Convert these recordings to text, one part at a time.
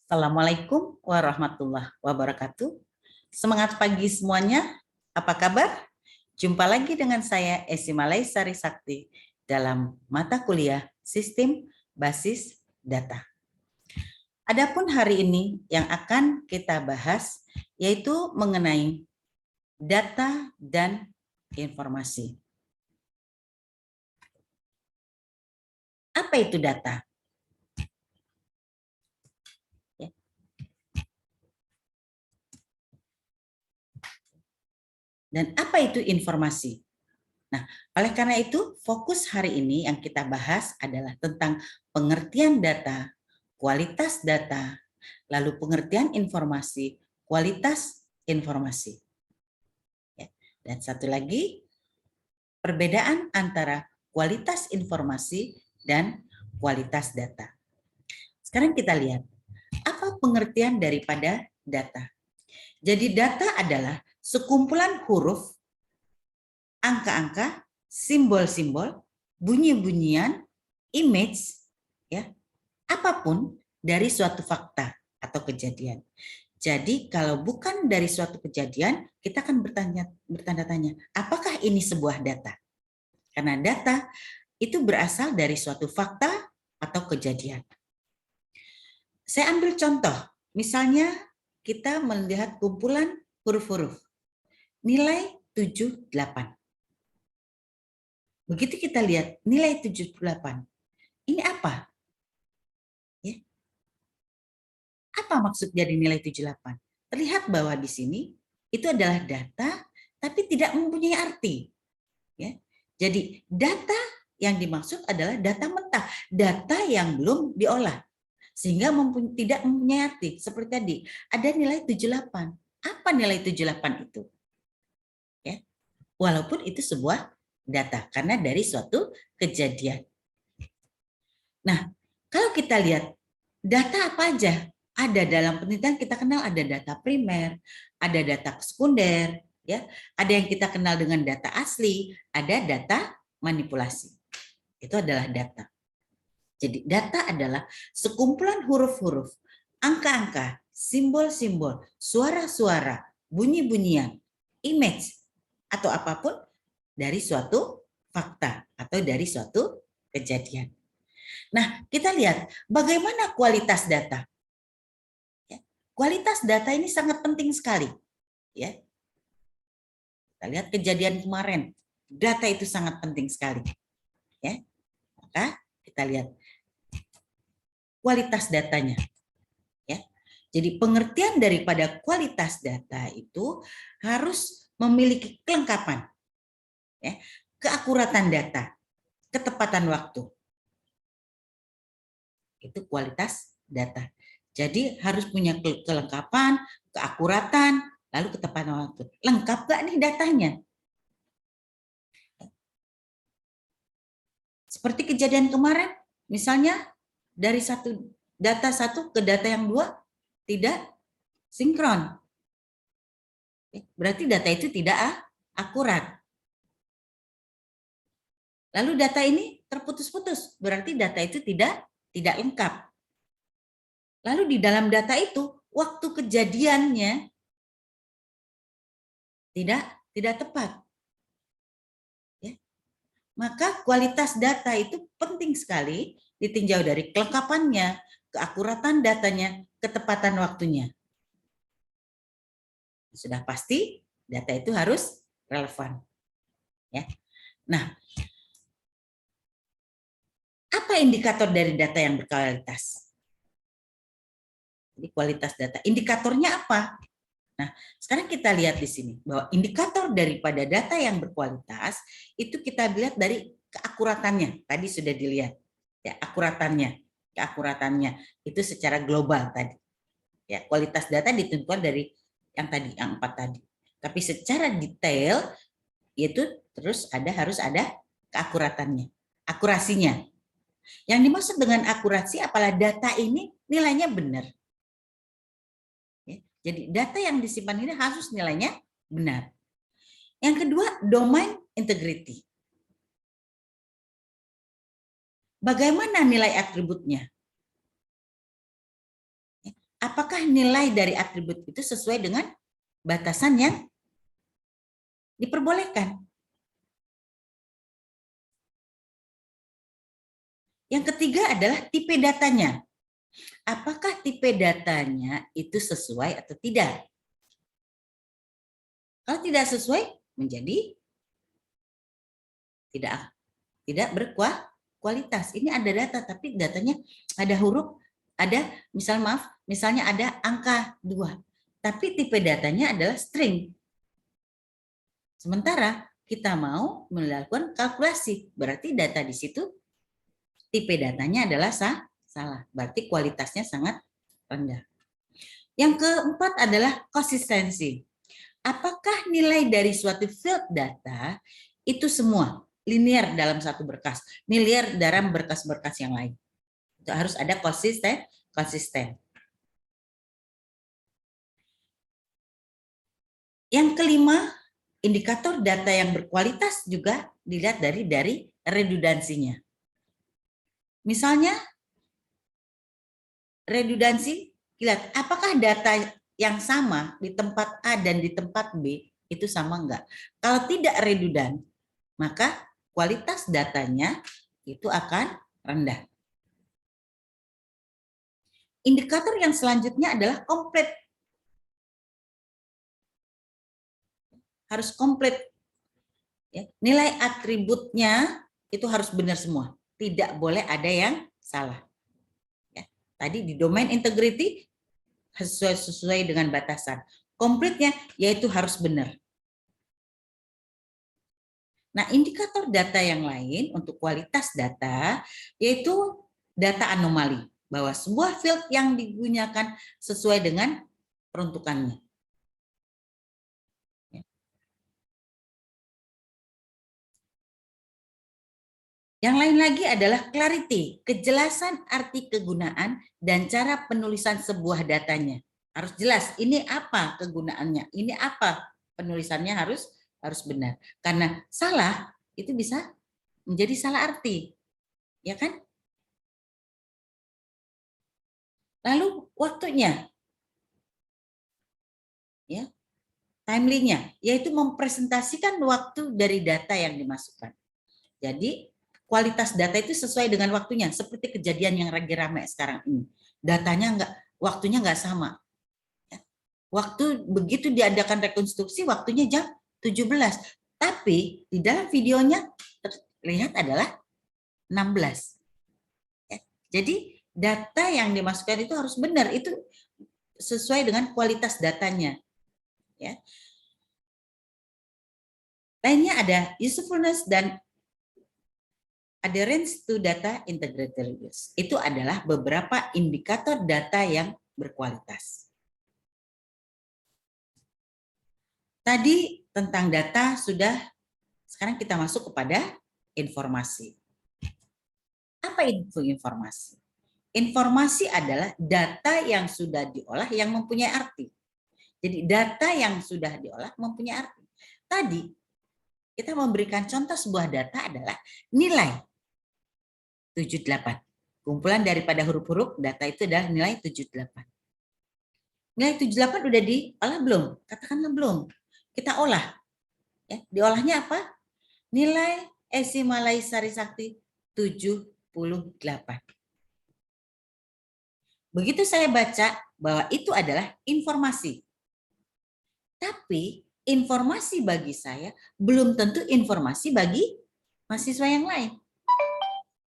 Assalamualaikum warahmatullahi wabarakatuh. Semangat pagi semuanya. Apa kabar? Jumpa lagi dengan saya Esi Malaisari Sakti dalam mata kuliah Sistem Basis Data. Adapun hari ini yang akan kita bahas yaitu mengenai data dan informasi. Apa itu data? Dan apa itu informasi? Nah, oleh karena itu, fokus hari ini yang kita bahas adalah tentang pengertian data, kualitas data, lalu pengertian informasi, kualitas informasi. Dan satu lagi, perbedaan antara kualitas informasi dan kualitas data. Sekarang kita lihat, apa pengertian daripada data? Jadi data adalah sekumpulan huruf, angka-angka, simbol-simbol, bunyi-bunyian, image, ya, apapun dari suatu fakta atau kejadian. Jadi kalau bukan dari suatu kejadian, kita akan bertanya-tanya, apakah ini sebuah data? Karena data itu berasal dari suatu fakta atau kejadian. Saya ambil contoh, misalnya kita melihat kumpulan huruf-huruf, nilai 78. Begitu kita lihat nilai 78, ini apa? Ya. Apa maksud dari nilai 78? Terlihat bahwa di sini itu adalah data, tapi tidak mempunyai arti. Ya. Jadi data yang dimaksud adalah data mentah, data yang belum diolah. Sehingga tidak mempunyai arti. Seperti tadi, ada nilai 78. Apa nilai 78 itu? Ya. Walaupun itu sebuah data, karena dari suatu kejadian. Nah, kalau kita lihat data apa aja ada dalam penelitian, kita kenal ada data primer, ada data sekunder, ya, ada yang kita kenal dengan data asli, ada data manipulasi. Itu adalah data. Jadi data adalah sekumpulan huruf-huruf, angka-angka, simbol-simbol, suara-suara, bunyi-bunyian, image, atau apapun dari suatu fakta atau dari suatu kejadian. Nah, kita lihat bagaimana kualitas data. Ya, kualitas data ini sangat penting sekali. Ya, kita lihat kejadian kemarin, data itu sangat penting sekali. Ya, maka kita lihat kualitas datanya. Ya, jadi pengertian daripada kualitas data itu harus memiliki kelengkapan, ya, keakuratan data, ketepatan waktu. Itu kualitas data. Jadi harus punya kelengkapan, keakuratan, lalu ketepatan waktu. Lengkap gak nih datanya? Seperti kejadian kemarin, misalnya dari data satu ke data yang dua tidak sinkron. Berarti data itu tidak akurat. Lalu data ini terputus-putus, berarti data itu tidak lengkap. Lalu di dalam data itu waktu kejadiannya tidak tepat. Ya. Maka kualitas data itu penting sekali ditinjau dari kelengkapannya, keakuratan datanya, ketepatan waktunya. Sudah pasti data itu harus relevan. Ya. Nah, apa indikator dari data yang berkualitas? Jadi kualitas data, indikatornya apa? Nah, sekarang kita lihat di sini bahwa indikator daripada data yang berkualitas itu kita lihat dari keakuratannya. Tadi sudah dilihat, ya, keakuratannya itu secara global tadi. Ya, kualitas data ditentukan dari yang tadi, yang 4 tadi. Tapi secara detail itu harus ada keakuratannya, akurasinya. Yang dimaksud dengan akurasi apalah data ini nilainya benar. Jadi data yang disimpan ini harus nilainya benar. Yang kedua, domain integrity. Bagaimana nilai atributnya? apakah nilai dari atribut itu sesuai dengan batasan yang diperbolehkan. Yang ketiga adalah tipe datanya. Apakah tipe datanya itu sesuai atau tidak? Kalau tidak sesuai, menjadi tidak berkualitas. Ini ada data, tapi datanya ada huruf, ada misalnya ada angka 2, tapi tipe datanya adalah string. Sementara kita mau melakukan kalkulasi, berarti data di situ tipe datanya adalah salah, berarti kualitasnya sangat rendah. Yang keempat adalah konsistensi. Apakah nilai dari suatu field data itu semua linear dalam satu berkas, linear dalam berkas-berkas yang lain? Itu harus ada konsisten. Yang kelima, indikator data yang berkualitas juga dilihat dari redundansinya. Misalnya, redundansi, lihat apakah data yang sama di tempat A dan di tempat B itu sama enggak. Kalau tidak redundan, maka kualitas datanya itu akan rendah. Indikator yang selanjutnya adalah komplit. Harus komplit. Ya, nilai atributnya itu harus benar semua. Tidak boleh ada yang salah. Ya, tadi di domain integrity sesuai dengan batasan. Komplitnya yaitu harus benar. Nah, indikator data yang lain untuk kualitas data yaitu data anomali, bahwa sebuah field yang digunakan sesuai dengan peruntukannya. Yang lain lagi adalah clarity, kejelasan arti kegunaan dan cara penulisan sebuah datanya. Harus jelas, ini apa kegunaannya, ini apa penulisannya harus benar. Karena salah itu bisa menjadi salah arti. Ya kan? Lalu waktunya. Ya. Timely-nya, yaitu mempresentasikan waktu dari data yang dimasukkan. Jadi kualitas data itu sesuai dengan waktunya, seperti kejadian yang lagi ramai sekarang ini. Datanya waktunya nggak sama. Waktu begitu diadakan rekonstruksi, waktunya jam 17. Tapi di dalam videonya terlihat adalah 16. Jadi data yang dimasukkan itu harus benar, itu sesuai dengan kualitas datanya. Ya. Lainnya ada usefulness dan adherence to data integrity use. Itu adalah beberapa indikator data yang berkualitas. Tadi tentang data sudah, sekarang kita masuk kepada informasi. Apa itu informasi? Informasi adalah data yang sudah diolah yang mempunyai arti. Jadi data yang sudah diolah mempunyai arti. Tadi kita memberikan contoh sebuah data adalah nilai 78. Kumpulan daripada huruf-huruf data itu adalah nilai 78. Nilai 78 udah diolah belum? Katakanlah belum. Kita olah. Ya, diolahnya apa? Nilai Esimalai Sari Sakti 78. Begitu saya baca bahwa itu adalah informasi. Tapi informasi bagi saya belum tentu informasi bagi mahasiswa yang lain.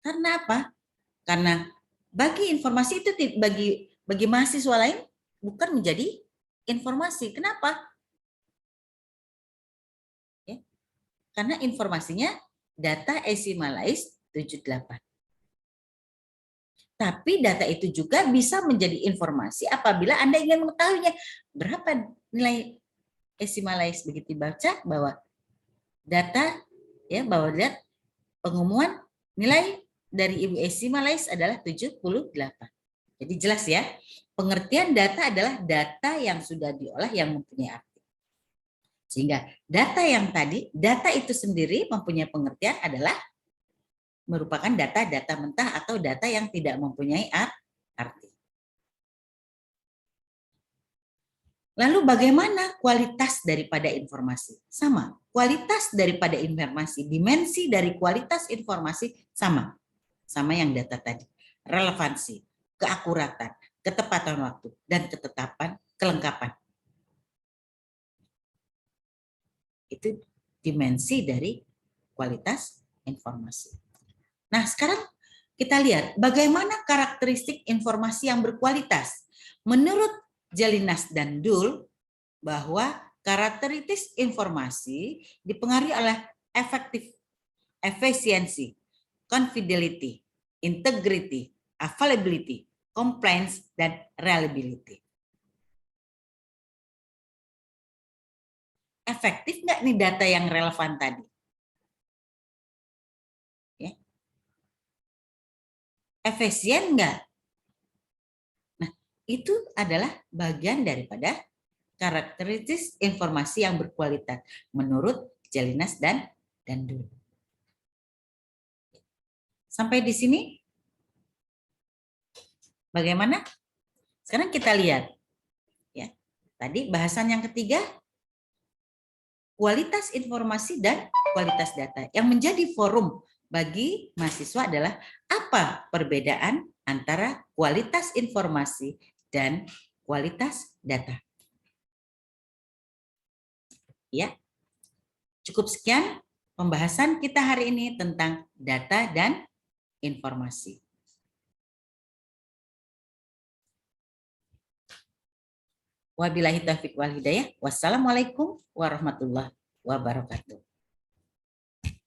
Karena apa? Karena bagi informasi itu bagi mahasiswa lain bukan menjadi informasi. Kenapa? Ya. Karena informasinya data Esimalais 78. Tapi data itu juga bisa menjadi informasi apabila Anda ingin mengetahuinya berapa nilai Esimalais. Begitu baca bahwa data ya, bahwa lihat pengumuman nilai dari Ibu Esimalais adalah 78. Jadi jelas ya, pengertian data adalah data yang sudah diolah yang mempunyai arti. Sehingga data yang tadi, data itu sendiri mempunyai pengertian adalah merupakan data mentah atau data yang tidak mempunyai arti. Lalu bagaimana kualitas daripada informasi? Sama. Kualitas daripada informasi, dimensi dari kualitas informasi sama. Sama yang data tadi. Relevansi, keakuratan, ketepatan waktu, dan ketetapan kelengkapan. Itu dimensi dari kualitas informasi. Nah, sekarang kita lihat bagaimana karakteristik informasi yang berkualitas. Menurut Jelinas dan Dul, bahwa karakteristik informasi dipengaruhi oleh efisiensi, confidentiality, integrity, availability, compliance, dan reliability. Efektif nggak nih data yang relevan tadi? Ya. Efisien nggak? Nah, itu adalah bagian daripada karakteristik informasi yang berkualitas menurut Jelinas dan Dul. Sampai di sini bagaimana? Sekarang kita lihat ya. Tadi bahasan yang ketiga, kualitas informasi dan kualitas data. Yang menjadi forum bagi mahasiswa adalah apa perbedaan antara kualitas informasi dan kualitas data. Ya. Cukup sekian pembahasan kita hari ini tentang data dan informasi. Wabillahi taufiq wal hidayah. Wassalamualaikum warahmatullahi wabarakatuh.